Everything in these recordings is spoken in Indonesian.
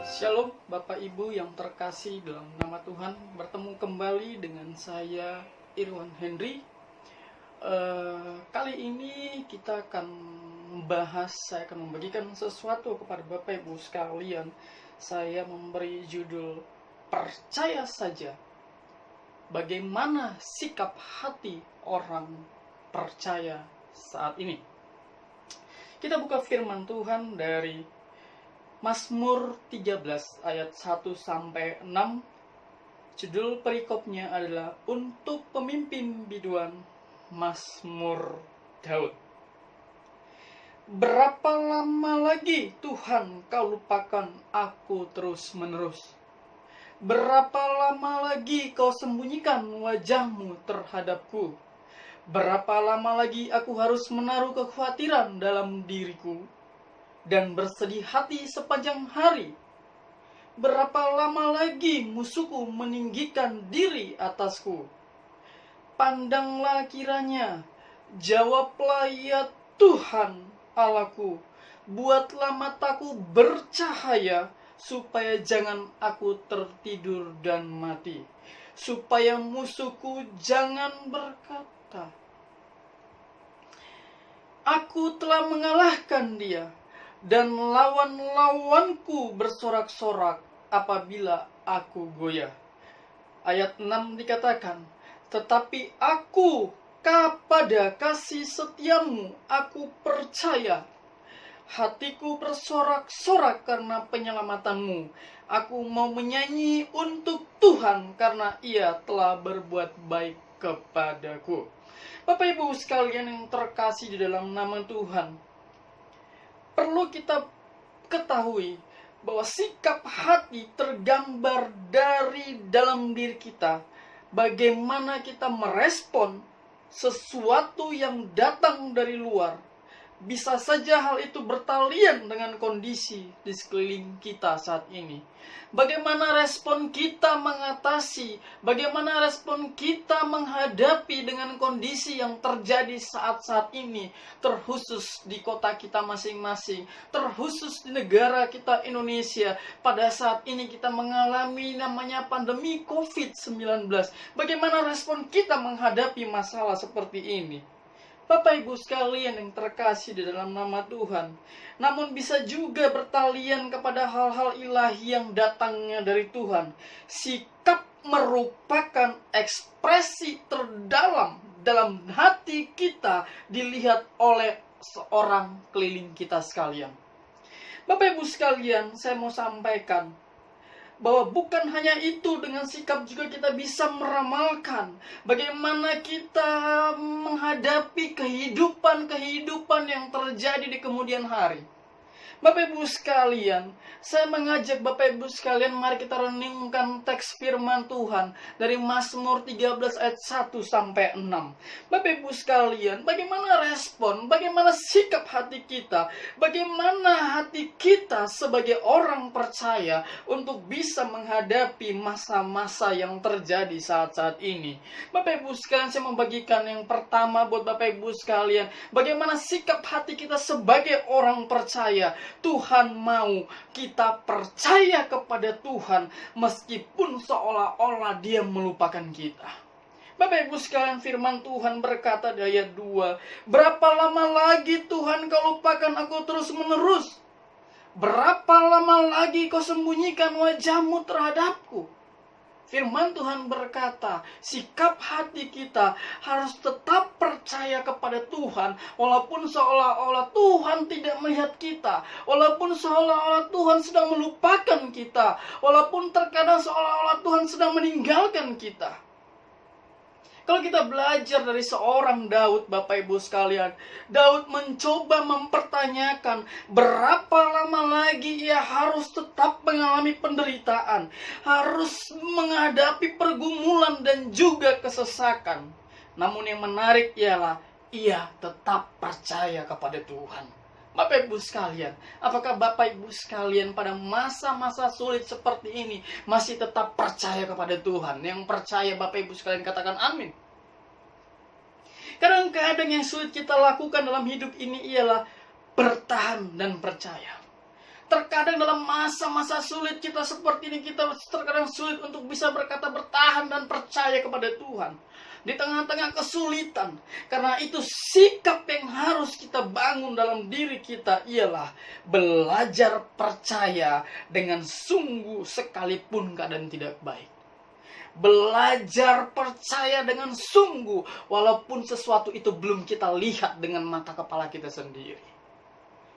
Shalom Bapak Ibu yang terkasih dalam nama Tuhan. Bertemu kembali dengan saya Irwan Henry. Kali ini kita akan saya akan membagikan sesuatu kepada Bapak Ibu sekalian. Saya memberi judul Percaya Saja. Bagaimana sikap hati orang percaya saat ini? Kita buka firman Tuhan dari Mazmur 13 ayat 1-6. Judul perikopnya adalah Untuk Pemimpin Biduan Mazmur Daud. Berapa lama lagi Tuhan kau lupakan aku terus-menerus? Berapa lama lagi kau sembunyikan wajahmu terhadapku? Berapa lama lagi aku harus menaruh kekhawatiran dalam diriku dan bersedih hati sepanjang hari? Berapa lama lagi musuhku meninggikan diri atasku? Pandanglah kiranya, jawablah ya Tuhan Allahku, buatlah mataku bercahaya, supaya jangan aku tertidur dan mati, supaya musuhku jangan berkata, aku telah mengalahkan dia, dan lawan-lawanku bersorak-sorak apabila aku goyah. Ayat 6 dikatakan, tetapi aku kepada kasih setiamu aku percaya. Hatiku bersorak-sorak karena penyelamatanmu. Aku mau menyanyi untuk Tuhan karena ia telah berbuat baik kepadaku. Bapak Ibu sekalian yang terkasih di dalam nama Tuhan, perlu kita ketahui bahwa sikap hati tergambar dari dalam diri kita. Bagaimana kita merespon sesuatu yang datang dari luar. Bisa saja hal itu bertalian dengan kondisi di sekeliling kita saat ini. Bagaimana respon kita mengatasi, bagaimana respon kita menghadapi dengan kondisi yang terjadi saat-saat ini, terkhusus di kota kita masing-masing, terkhusus di negara kita Indonesia. Pada saat ini kita mengalami namanya pandemi COVID-19. Bagaimana respon kita menghadapi masalah seperti ini? Bapak Ibu sekalian yang terkasih di dalam nama Tuhan, namun bisa juga bertalian kepada hal-hal ilahi yang datangnya dari Tuhan. Sikap merupakan ekspresi terdalam dalam hati kita dilihat oleh seorang keliling kita sekalian. Bapak Ibu sekalian, saya mau sampaikan bahwa bukan hanya itu, dengan sikap juga kita bisa meramalkan bagaimana kita menghadapi kehidupan yang terjadi di kemudian hari. Bapak Ibu sekalian, saya mengajak Bapak Ibu sekalian, mari kita renungkan teks firman Tuhan dari Mazmur 13 ayat 1-6. Bapak Ibu sekalian, bagaimana respon, bagaimana sikap hati kita, bagaimana hati kita sebagai orang percaya untuk bisa menghadapi masa-masa yang terjadi saat-saat ini. Bapak Ibu sekalian, saya membagikan yang pertama buat Bapak Ibu sekalian, bagaimana sikap hati kita sebagai orang percaya. Tuhan mau kita percaya kepada Tuhan meskipun seolah-olah Dia melupakan kita. Bapak Ibu sekalian, firman Tuhan berkata di ayat 2, berapa lama lagi Tuhan kau lupakan aku terus-menerus? Berapa lama lagi kau sembunyikan wajahmu terhadapku? Firman Tuhan berkata, sikap hati kita harus tetap percaya kepada Tuhan, walaupun seolah-olah Tuhan tidak melihat kita, walaupun seolah-olah Tuhan sedang melupakan kita, walaupun terkadang seolah-olah Tuhan sedang meninggalkan kita. Kalau kita belajar dari seorang Daud, Bapak Ibu sekalian, Daud mencoba mempertanyakan berapa lama lagi ia harus tetap mengalami penderitaan, harus menghadapi pergumulan dan juga kesesakan. Namun yang menarik ialah ia tetap percaya kepada Tuhan. Bapak Ibu sekalian, apakah Bapak Ibu sekalian pada masa-masa sulit seperti ini masih tetap percaya kepada Tuhan? Yang percaya Bapak Ibu sekalian katakan amin. Kadang-kadang yang sulit kita lakukan dalam hidup ini ialah bertahan dan percaya. Terkadang dalam masa-masa sulit kita seperti ini, kita terkadang sulit untuk bisa berkata bertahan dan percaya kepada Tuhan. Di tengah-tengah kesulitan. Karena itu sikap yang harus kita bangun dalam diri kita ialah belajar percaya dengan sungguh sekalipun keadaan tidak baik. Belajar percaya dengan sungguh walaupun sesuatu itu belum kita lihat dengan mata kepala kita sendiri.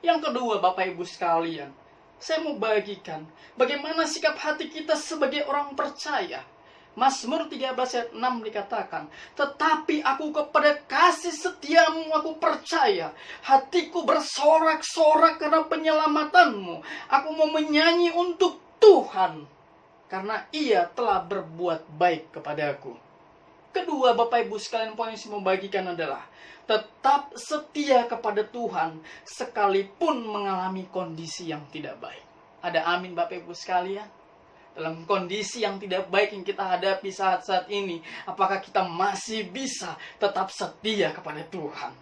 Yang kedua, Bapak Ibu sekalian, saya mau bagikan bagaimana sikap hati kita sebagai orang percaya. Mazmur 13 ayat 6 dikatakan, tetapi aku kepada kasih setiamu aku percaya. Hatiku bersorak-sorak karena penyelamatanmu. Aku mau menyanyi untuk Tuhan, karena ia telah berbuat baik kepadaku. Kedua, Bapak Ibu sekalian, poin yang saya mau bagikan adalah tetap setia kepada Tuhan sekalipun mengalami kondisi yang tidak baik. Ada amin, Bapak Ibu sekalian? Dalam kondisi yang tidak baik yang kita hadapi saat-saat ini, apakah kita masih bisa tetap setia kepada Tuhan?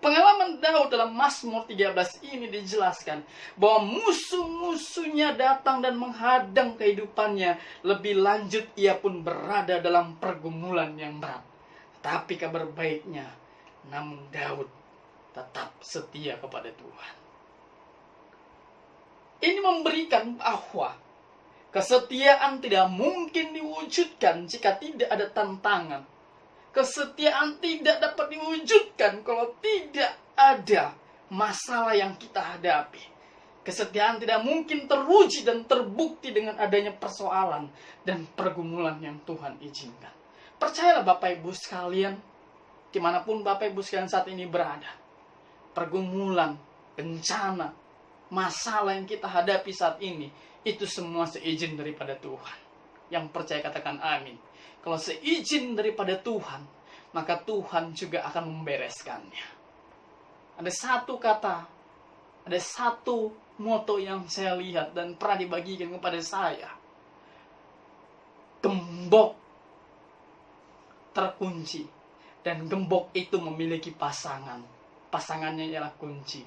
Pengalaman Daud dalam Mazmur 13 ini dijelaskan bahwa musuh-musuhnya datang dan menghadang kehidupannya. Lebih lanjut, ia pun berada dalam pergumulan yang berat. Tapi kabar baiknya, namun Daud tetap setia kepada Tuhan. Ini memberikan bahwa kesetiaan tidak mungkin diwujudkan jika tidak ada tantangan. Kesetiaan tidak dapat diwujudkan kalau tidak ada masalah yang kita hadapi. Kesetiaan tidak mungkin teruji dan terbukti dengan adanya persoalan dan pergumulan yang Tuhan izinkan. Percayalah Bapak Ibu sekalian, dimanapun Bapak Ibu sekalian saat ini berada, pergumulan, bencana, masalah yang kita hadapi saat ini, itu semua seizin daripada Tuhan. Yang percaya katakan amin. Kalau seizin daripada Tuhan, maka Tuhan juga akan membereskannya. Ada satu kata, ada satu moto yang saya lihat dan pernah dibagikan kepada saya. Gembok terkunci, dan gembok itu memiliki pasangan. Pasangannya ialah kunci.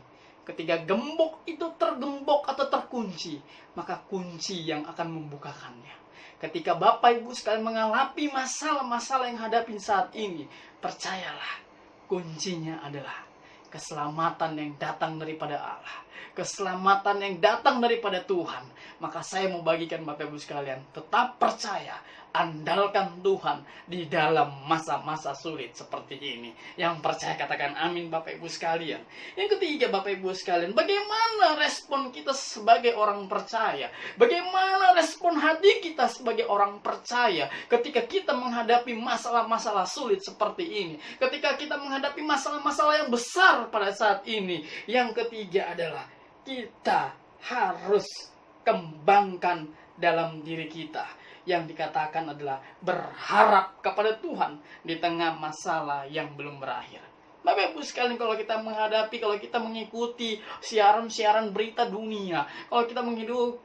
Ketika gembok itu tergembok atau terkunci, maka kunci yang akan membukakannya. Ketika Bapak Ibu sekalian mengalami masalah-masalah yang hadapi saat ini, percayalah, kuncinya adalah keselamatan yang datang daripada Allah. Keselamatan yang datang daripada Tuhan. Maka saya mau bagikan Bapak Ibu sekalian, tetap percaya, andalkan Tuhan di dalam masa-masa sulit seperti ini. Yang percaya katakan amin Bapak Ibu sekalian. Yang ketiga Bapak Ibu sekalian, bagaimana respon kita sebagai orang percaya? Bagaimana respon hati kita sebagai orang percaya ketika kita menghadapi masalah-masalah sulit seperti ini? Ketika kita menghadapi masalah-masalah yang besar pada saat ini. Yang ketiga adalah kita harus kembangkan dalam diri kita. Yang dikatakan adalah berharap kepada Tuhan di tengah masalah yang belum berakhir. Bapak Ibu sekalian, kalau kita menghadapi, kalau kita mengikuti siaran-siaran berita dunia, kalau kita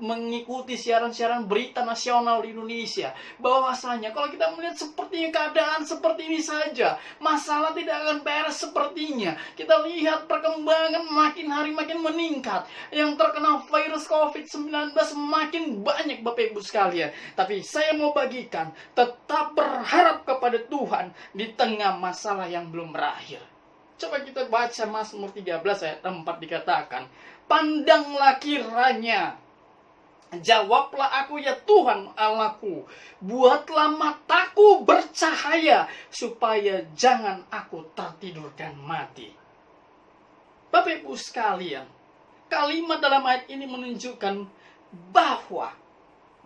mengikuti siaran-siaran berita nasional di Indonesia, bahwasanya kalau kita melihat sepertinya keadaan seperti ini saja, masalah tidak akan beres sepertinya. Kita lihat perkembangan makin hari makin meningkat. Yang terkena virus COVID-19 makin banyak Bapak Ibu sekalian. Tapi saya mau bagikan, tetap berharap kepada Tuhan di tengah masalah yang belum berakhir. Coba kita baca Mazmur 13 ayat 4 dikatakan, pandanglah kiranya, jawablah aku ya Tuhan Allahku, buatlah mataku bercahaya, supaya jangan aku tertidur dan mati. Bapak Ibu sekalian, kalimat dalam ayat ini menunjukkan bahwa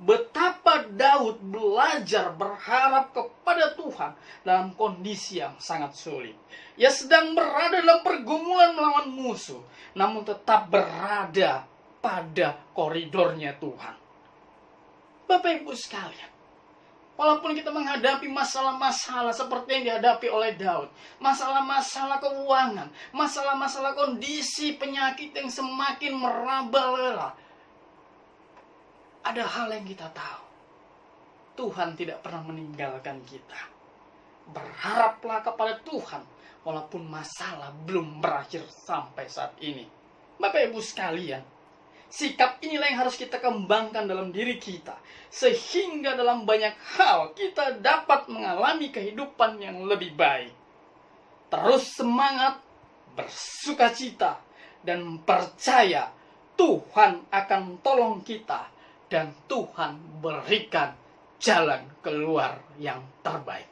betapa Daud belajar berharap kepada Tuhan dalam kondisi yang sangat sulit. Ia sedang berada dalam pergumulan melawan musuh, namun tetap berada pada koridornya Tuhan. Bapak Ibu sekalian, walaupun kita menghadapi masalah-masalah seperti yang dihadapi oleh Daud, masalah-masalah keuangan, masalah-masalah kondisi penyakit yang semakin merajalela, ada hal yang kita tahu. Tuhan tidak pernah meninggalkan kita. Berharaplah kepada Tuhan walaupun masalah belum berakhir sampai saat ini. Bapak Ibu sekalian, Sikap inilah yang harus kita kembangkan dalam diri kita, sehingga dalam banyak hal kita dapat mengalami kehidupan yang lebih baik. Terus semangat, bersukacita, dan percaya Tuhan akan tolong kita, dan Tuhan berikan jalan keluar yang terbaik.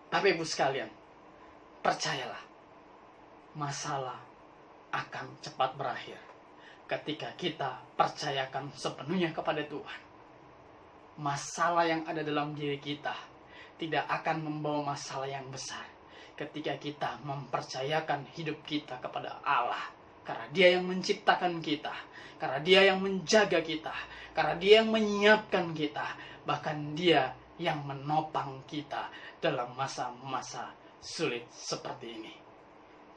Bapak Ibu sekalian, percayalah, masalah akan cepat berakhir ketika kita percayakan sepenuhnya kepada Tuhan. Masalah yang ada dalam diri kita tidak akan membawa masalah yang besar ketika kita mempercayakan hidup kita kepada Allah. Karena Dia yang menciptakan kita, karena Dia yang menjaga kita, karena Dia yang menyiapkan kita, bahkan Dia yang menopang kita dalam masa-masa sulit seperti ini.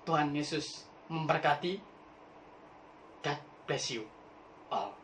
Tuhan Yesus memberkati. God bless you all.